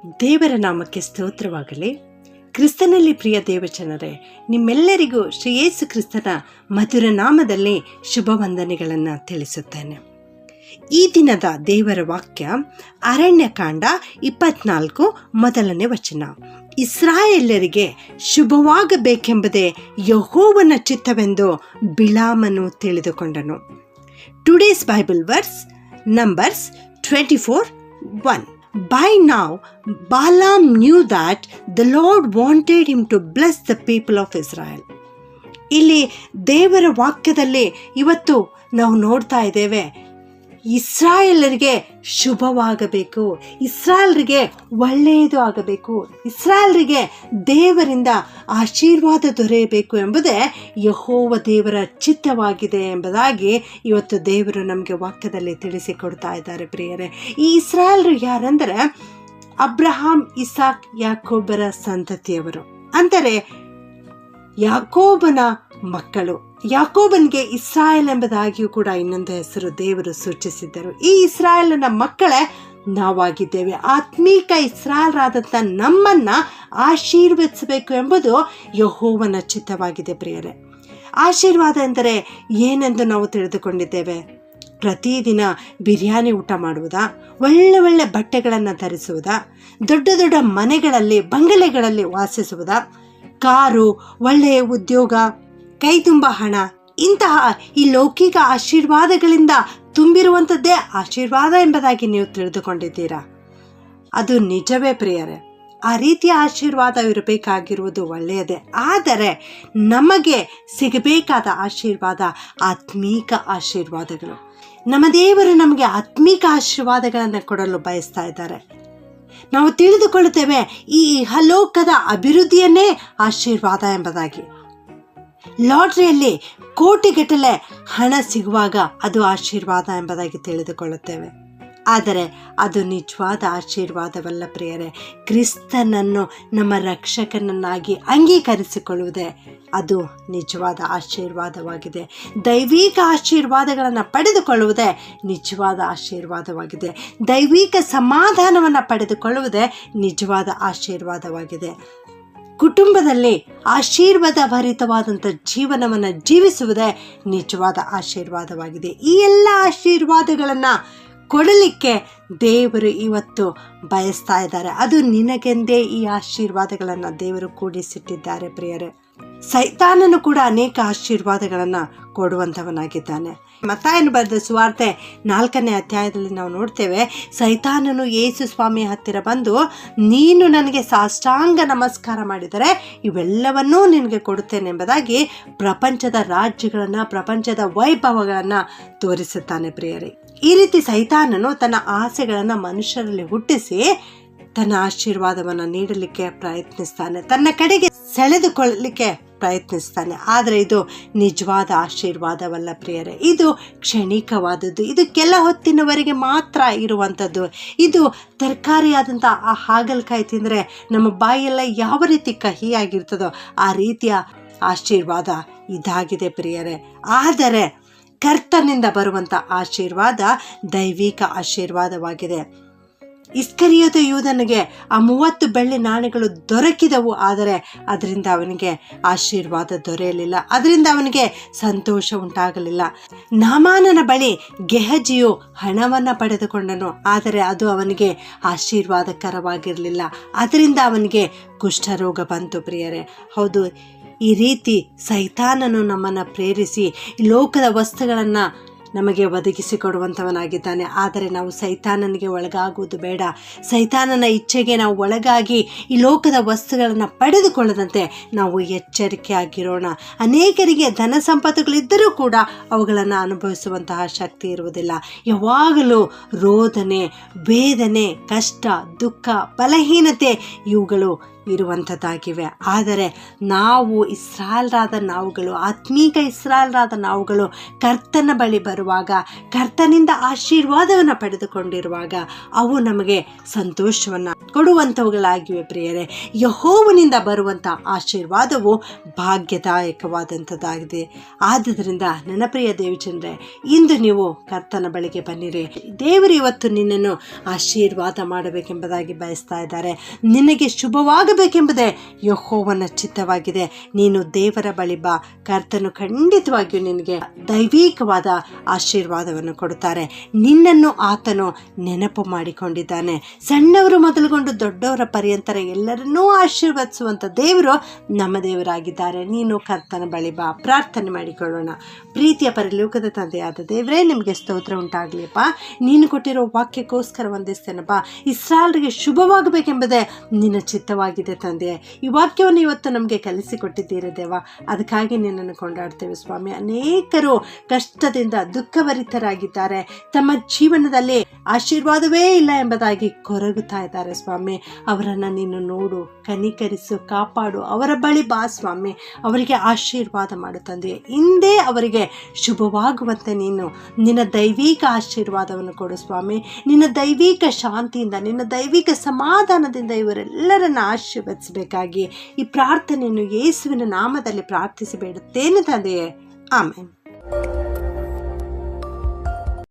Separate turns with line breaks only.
ದೇವರ ನಾಮಕ್ಕೆ ಸ್ತೋತ್ರವಾಗಲಿ. ಕ್ರಿಸ್ತನಲ್ಲಿ ಪ್ರಿಯ ದೇವಜನರೇ, ನಿಮ್ಮೆಲ್ಲರಿಗೂ ಶ್ರೀ ಯೇಸು ಕ್ರಿಸ್ತನ ಮಧುರ ನಾಮದಲ್ಲಿ ಶುಭ ವಂದನೆಗಳನ್ನು ತಿಳಿಸುತ್ತೇನೆ. ಈ ದಿನದ ದೇವರ ವಾಕ್ಯ ಅರಣ್ಯಕಾಂಡ 24 ಮೊದಲನೇ ವಚನ. ಇಸ್ರಾಯೇಲ್ಯರಿಗೆ ಶುಭವಾಗಬೇಕೆಂಬುದೇ ಯೆಹೋವನ ಚಿತ್ತವೆಂದು ಬಿಳಾಮನು ತಿಳಿದುಕೊಂಡನು. Today's Bible verse Numbers 24:1. By now, Balaam knew that the Lord wanted him to bless the people of Israel. ಇಲ್ಲಿ ದೇವರ ವಾಕ್ಯದಲ್ಲಿ ಇವತ್ತು ನಾವು ನೋಡ್ತಾ ಇದ್ದೇವೆ, ಇಸ್ರಾಯೇಲರಿಗೆ ಶುಭವಾಗಬೇಕು, ಇಸ್ರಾಯೇಲರಿಗೆ ಒಳ್ಳೆಯದು ಆಗಬೇಕು, ಇಸ್ರಾಯೇಲರಿಗೆ ದೇವರಿಂದ ಆಶೀರ್ವಾದ ದೊರೆಯಬೇಕು ಎಂಬುದೇ ಯೆಹೋವ ದೇವರ ಚಿತ್ತವಾಗಿದೆ ಎಂಬುದಾಗಿ ಇವತ್ತು ದೇವರು ನಮಗೆ ವಾಕ್ಯದಲ್ಲಿ ತಿಳಿಸಿಕೊಡ್ತಾ ಇದ್ದಾರೆ. ಪ್ರಿಯರೇ, ಈ ಇಸ್ರಾಯೇಲರು ಯಾರಂದರೆ ಅಬ್ರಹಾಂ, ಇಸಾಕ್, ಯಾಕೋಬರ ಸಂತತಿಯವರು, ಅಂದರೆ ಯಾಕೋಬನ ಮಕ್ಕಳು. ಯಾಕೋಬನಿಗೆ ಇಸ್ರಾಯೇಲ್ ಎಂಬುದಾಗಿಯೂ ಕೂಡ ಇನ್ನೊಂದು ಹೆಸರು ದೇವರು ಸೂಚಿಸಿದ್ದರು. ಈ ಇಸ್ರಾಯೇಲನ ಮಕ್ಕಳೇ ನಾವಾಗಿದ್ದೇವೆ. ಆತ್ಮೀಕ ಇಸ್ರಾಯೇಲರಾದಂಥ ನಮ್ಮನ್ನು ಆಶೀರ್ವದಿಸಬೇಕು ಎಂಬುದು ಯೆಹೋವನ ಚಿತ್ತವಾಗಿದೆ. ಪ್ರಿಯರೇ, ಆಶೀರ್ವಾದ ಎಂದರೆ ಏನೆಂದು ನಾವು ತಿಳಿದುಕೊಂಡಿದ್ದೇವೆ. ಪ್ರತಿದಿನ ಬಿರಿಯಾನಿ ಊಟ ಮಾಡುವುದಾ, ಒಳ್ಳೆ ಒಳ್ಳೆ ಬಟ್ಟೆಗಳನ್ನು ಧರಿಸುವುದಾ, ದೊಡ್ಡ ದೊಡ್ಡ ಮನೆಗಳಲ್ಲಿ ಬಂಗಲೆಗಳಲ್ಲಿ ವಾಸಿಸುವುದಾ, ಕಾರು, ಒಳ್ಳೆಯ ಉದ್ಯೋಗ, ಕೈ ತುಂಬ ಹಣ, ಇಂತಹ ಈ ಲೌಕಿಕ ಆಶೀರ್ವಾದಗಳಿಂದ ತುಂಬಿರುವಂಥದ್ದೇ ಆಶೀರ್ವಾದ ಎಂಬುದಾಗಿ ನೀವು ತಿಳಿದುಕೊಂಡಿದ್ದೀರಾ? ಅದು ನಿಜವೇ ಪ್ರಿಯರೇ. ಆ ರೀತಿಯ ಆಶೀರ್ವಾದ ಇರಬೇಕಾಗಿರುವುದು ಒಳ್ಳೆಯದೇ. ಆದರೆ ನಮಗೆ ಸಿಗಬೇಕಾದ ಆಶೀರ್ವಾದ ಆತ್ಮೀಕ ಆಶೀರ್ವಾದಗಳು. ನಮ್ಮ ದೇವರು ನಮಗೆ ಆತ್ಮೀಕ ಆಶೀರ್ವಾದಗಳನ್ನು ಕೊಡಲು ಬಯಸ್ತಾ ಇದ್ದಾರೆ. ನಾವು ತಿಳಿದುಕೊಳ್ಳುತ್ತೇವೆ ಈ ಇಹಲೋಕದ ಅಭಿವೃದ್ಧಿಯನ್ನೇ ಆಶೀರ್ವಾದ ಎಂಬುದಾಗಿ. ಲಾಟ್ರಿಯಲ್ಲಿ ಕೋಟಿಗಟ್ಟಲೆ ಹಣ ಸಿಗುವಾಗ ಅದು ಆಶೀರ್ವಾದ ಎಂಬುದಾಗಿ ತಿಳಿದುಕೊಳ್ಳುತ್ತೇವೆ. ಆದರೆ ಅದು ನಿಜವಾದ ಆಶೀರ್ವಾದವಲ್ಲ ಪ್ರಿಯರೇ. ಕ್ರಿಸ್ತನನ್ನು ನಮ್ಮ ರಕ್ಷಕನನ್ನಾಗಿ ಅಂಗೀಕರಿಸಿಕೊಳ್ಳುವುದೇ ಅದು ನಿಜವಾದ ಆಶೀರ್ವಾದವಾಗಿದೆ. ದೈವಿಕ ಆಶೀರ್ವಾದಗಳನ್ನು ಪಡೆದುಕೊಳ್ಳುವುದೇ ನಿಜವಾದ ಆಶೀರ್ವಾದವಾಗಿದೆ. ದೈವಿಕ ಸಮಾಧಾನವನ್ನು ಪಡೆದುಕೊಳ್ಳುವುದೇ ನಿಜವಾದ ಆಶೀರ್ವಾದವಾಗಿದೆ. ಕುಟುಂಬದಲ್ಲಿ ಆಶೀರ್ವಾದ ಭರಿತವಾದಂಥ ಜೀವನವನ್ನು ಜೀವಿಸುವುದೇ ನಿಜವಾದ ಆಶೀರ್ವಾದವಾಗಿದೆ. ಈ ಎಲ್ಲ ಆಶೀರ್ವಾದಗಳನ್ನು ಕೊಡಲಿಕ್ಕೆ ದೇವರು ಇವತ್ತು ಬಯಸ್ತಾ ಇದ್ದಾರೆ. ಅದು ನಿನಗೆಂದೇ ಈ ಆಶೀರ್ವಾದಗಳನ್ನು ದೇವರು ಕೂಡಿಸಿಟ್ಟಿದ್ದಾರೆ. ಪ್ರಿಯರೇ, ಸೈತಾನನು ಕೂಡ ಅನೇಕ ಆಶೀರ್ವಾದಗಳನ್ನು ಕೊಡುವಂಥವನಾಗಿದ್ದಾನೆ. ಮತ್ತಾಯನು ಬರೆದ ಸುವಾರ್ತೆ 4ನೇ ಅಧ್ಯಾಯದಲ್ಲಿ ನಾವು ನೋಡ್ತೇವೆ, ಸೈತಾನನು ಯೇಸು ಸ್ವಾಮಿಯ ಹತ್ತಿರ ಬಂದು, ನೀನು ನನಗೆ ಸಾಷ್ಟಾಂಗ ನಮಸ್ಕಾರ ಮಾಡಿದರೆ ಇವೆಲ್ಲವನ್ನೂ ನಿನಗೆ ಕೊಡುತ್ತೇನೆ ಎಂಬುದಾಗಿ ಪ್ರಪಂಚದ ರಾಜ್ಯಗಳನ್ನು, ಪ್ರಪಂಚದ ವೈಭವಗಳನ್ನು ತೋರಿಸುತ್ತಾನೆ. ಪ್ರಿಯರೇ, ಈ ರೀತಿ ಸೈತಾನನು ತನ್ನ ಆಸೆಗಳನ್ನು ಮನುಷ್ಯರಲ್ಲಿ ಹುಟ್ಟಿಸಿ ತನ್ನ ಆಶೀರ್ವಾದವನ್ನು ನೀಡಲಿಕ್ಕೆ ಪ್ರಯತ್ನಿಸ್ತಾನೆ, ತನ್ನ ಕಡೆಗೆ ಸೆಳೆದುಕೊಳ್ಳಲಿಕ್ಕೆ ಪ್ರಯತ್ನಿಸ್ತಾನೆ. ಆದರೆ ಇದು ನಿಜವಾದ ಆಶೀರ್ವಾದವಲ್ಲ ಪ್ರಿಯರೇ. ಇದು ಕ್ಷಣಿಕವಾದದ್ದು. ಇದು ಕೆಲ ಹೊತ್ತಿನವರೆಗೆ ಮಾತ್ರ ಇರುವಂಥದ್ದು. ಇದು ತರಕಾರಿಯಾದಂಥ ಆ ಹಾಗಲಕಾಯಿ ತಿಂದರೆ ನಮ್ಮ ಬಾಯೆಲ್ಲ ಯಾವ ರೀತಿ ಕಹಿಯಾಗಿರ್ತದೋ ಆ ರೀತಿಯ ಆಶೀರ್ವಾದ ಇದಾಗಿದೆ ಪ್ರಿಯರೇ. ಆದರೆ ಕರ್ತನಿಂದ ಬರುವಂಥ ಆಶೀರ್ವಾದ ದೈವಿಕ ಆಶೀರ್ವಾದವಾಗಿದೆ. ಇಸ್ಕರಿಯೋತ ಯೂದನಿಗೆ ಆ 30 ಬೆಳ್ಳಿ ನಾಣ್ಯಗಳು ದೊರಕಿದವು, ಆದರೆ ಅದರಿಂದ ಅವನಿಗೆ ಆಶೀರ್ವಾದ ದೊರೆಯಲಿಲ್ಲ, ಅದರಿಂದ ಅವನಿಗೆ ಸಂತೋಷ ಉಂಟಾಗಲಿಲ್ಲ. ನಾಮಾನನ ಬಳಿ ಗೆಹಜಿಯು ಹಣವನ್ನು ಪಡೆದುಕೊಂಡನು, ಆದರೆ ಅದು ಅವನಿಗೆ ಆಶೀರ್ವಾದಕರವಾಗಿರಲಿಲ್ಲ, ಅದರಿಂದ ಅವನಿಗೆ ಕುಷ್ಠರೋಗ ಬಂತು. ಪ್ರಿಯರೇ, ಹೌದು, ಈ ರೀತಿ ಸೈತಾನನು ನಮ್ಮನ್ನು ಪ್ರೇರಿಸಿ ಲೋಕದ ವಸ್ತುಗಳನ್ನು ನಮಗೆ ಒದಗಿಸಿಕೊಡುವಂಥವನಾಗಿದ್ದಾನೆ. ಆದರೆ ನಾವು ಸೈತಾನನಿಗೆ ಒಳಗಾಗುವುದು ಬೇಡ. ಸೈತಾನನ ಇಚ್ಛೆಗೆ ನಾವು ಒಳಗಾಗಿ ಈ ಲೋಕದ ವಸ್ತುಗಳನ್ನು ಪಡೆದುಕೊಳ್ಳದಂತೆ ನಾವು ಎಚ್ಚರಿಕೆ ಆಗಿರೋಣ. ಅನೇಕರಿಗೆ ಧನ ಸಂಪತ್ತುಗಳಿದ್ದರೂ ಕೂಡ ಅವುಗಳನ್ನು ಅನುಭವಿಸುವಂತಹ ಶಕ್ತಿ ಇರುವುದಿಲ್ಲ. ಯಾವಾಗಲೂ ರೋದನೆ, ವೇದನೆ, ಕಷ್ಟ, ದುಃಖ, ಬಲಹೀನತೆ ಇವುಗಳು ಇರುವಂಥದ್ದಾಗಿವೆ. ಆದರೆ ನಾವು ಇಸ್ರಾಯೇಲರಾದ ನಾವುಗಳು, ಆತ್ಮೀಕ ಇಸ್ರಾಯೇಲರಾದ ನಾವುಗಳು ಕರ್ತನ ಬಳಿ ಬರುವಾಗ, ಕರ್ತನಿಂದ ಆಶೀರ್ವಾದವನ್ನು ಪಡೆದುಕೊಂಡಿರುವಾಗ ಅವು ನಮಗೆ ಸಂತೋಷವನ್ನು ಕೊಡುವಂಥವುಗಳಾಗಿವೆ ಪ್ರಿಯರೇ. ಯೆಹೋವನಿಂದ ಬರುವಂಥ ಆಶೀರ್ವಾದವು ಭಾಗ್ಯದಾಯಕವಾದಂಥದ್ದಾಗಿದೆ. ಆದುದರಿಂದ ನನ್ನ ಪ್ರಿಯ ದೇವಜನರೇ, ಇಂದು ನೀವು ಕರ್ತನ ಬಳಿಗೆ ಬನ್ನಿರಿ. ದೇವರು ಇವತ್ತು ನಿನ್ನನ್ನು ಆಶೀರ್ವಾದ ಮಾಡಬೇಕೆಂಬುದಾಗಿ ಬಯಸ್ತಾ ಇದ್ದಾರೆ. ನಿನಗೆ ಶುಭವಾಗಬೇಕೆಂಬುದೇ ಯೆಹೋವನ ಚಿತ್ತವಾಗಿದೆ. ನೀನು ದೇವರ ಬಳಿ ಬಾ. ಕರ್ತನು ಖಂಡಿತವಾಗಿಯೂ ನಿನಗೆ ದೈವಿಕವಾದ ಆಶೀರ್ವಾದವನ್ನು ಕೊಡುತ್ತಾರೆ. ನಿನ್ನನ್ನು ಆತನು ನೆನಪು ಮಾಡಿಕೊಂಡಿದ್ದಾನೆ. ಸಣ್ಣವರು ಮೊದಲುಗೊಂಡು ದೊಡ್ಡವರ ಪರ್ಯಂತರ ಎಲ್ಲರನ್ನೂ ಆಶೀರ್ವದಿಸುವಂಥ ದೇವರು ನಮ್ಮ ದೇವರಾಗಿದ್ದಾರೆ. ನೀನು ಕರ್ತನ ಬಳಿ ಬಾ. ಪ್ರಾರ್ಥನೆ ಮಾಡಿಕೊಳ್ಳೋಣ. ಪ್ರೀತಿಯ ಪರಲೋಕದ ತಂದೆಯಾದ ದೇವರೇ, ನಿಮಗೆ ಸ್ತೋತ್ರ ಉಂಟಾಗಲಿಪ್ಪ. ನೀನು ಕೊಟ್ಟಿರೋ ವಾಕ್ಯಕ್ಕೋಸ್ಕರ ವಂದಿಸ್ತೇನಪ್ಪ. ಇಸ್ರಾಯೇಲ್ರಿಗೆ ಶುಭವಾಗಬೇಕೆಂಬುದೇ ನಿನ್ನ ಚಿತ್ತವಾಗಿದೆ ತಂದೆ. ಈ ವಾಕ್ಯವನ್ನು ಇವತ್ತು ನಮಗೆ ಕಲಿಸಿಕೊಟ್ಟಿದ್ದೀರಿ ದೇವ. ಅದಕ್ಕಾಗಿ ನಿನ್ನನ್ನು ಕೊಂಡಾಡ್ತೇವೆ ಸ್ವಾಮಿ. ಅನೇಕರು ಕಷ್ಟದಿಂದ ದುಃಖಭರಿತರಾಗಿದ್ದಾರೆ. ತಮ್ಮ ಜೀವನದಲ್ಲಿ ಆಶೀರ್ವಾದವೇ ಇಲ್ಲ ಎಂಬುದಾಗಿ ಕೊರಗುತ್ತಾ ಇದ್ದಾರೆ ಸ್ವಾಮಿ. ಅವರನ್ನು ನೀನು ನೋಡು, ಕನಿಕರಿಸು, ಕಾಪಾಡು. ಅವರ ಬಳಿ ಬಾ ಸ್ವಾಮಿ. ಅವರಿಗೆ ಆಶೀರ್ವಾದ ಮಾಡು ತಂದೆ. ಹಿಂದೆ ಅವರಿಗೆ ಶುಭವಾಗುವಂತೆ ನೀನು ನಿನ್ನ ದೈವಿಕ ಆಶೀರ್ವಾದವನ್ನು ಕೊಡು ಸ್ವಾಮಿ. ನಿನ್ನ ದೈವಿಕ ಶಾಂತಿಯಿಂದ, ನಿನ್ನ ದೈವಿಕ ಸಮಾಧಾನದಿಂದ ಇವರೆಲ್ಲರನ್ನು ಆಶೀರ್ವದಿಸಬೇಕಾಗಿ ಈ ಪ್ರಾರ್ಥನೆಯನ್ನು ಯೇಸುವಿನ ನಾಮದಲ್ಲಿ ಪ್ರಾರ್ಥಿಸಿ ಬೇಡುತ್ತೇನೆ ತಂದೆಯೇ. ಆಮೆನ್.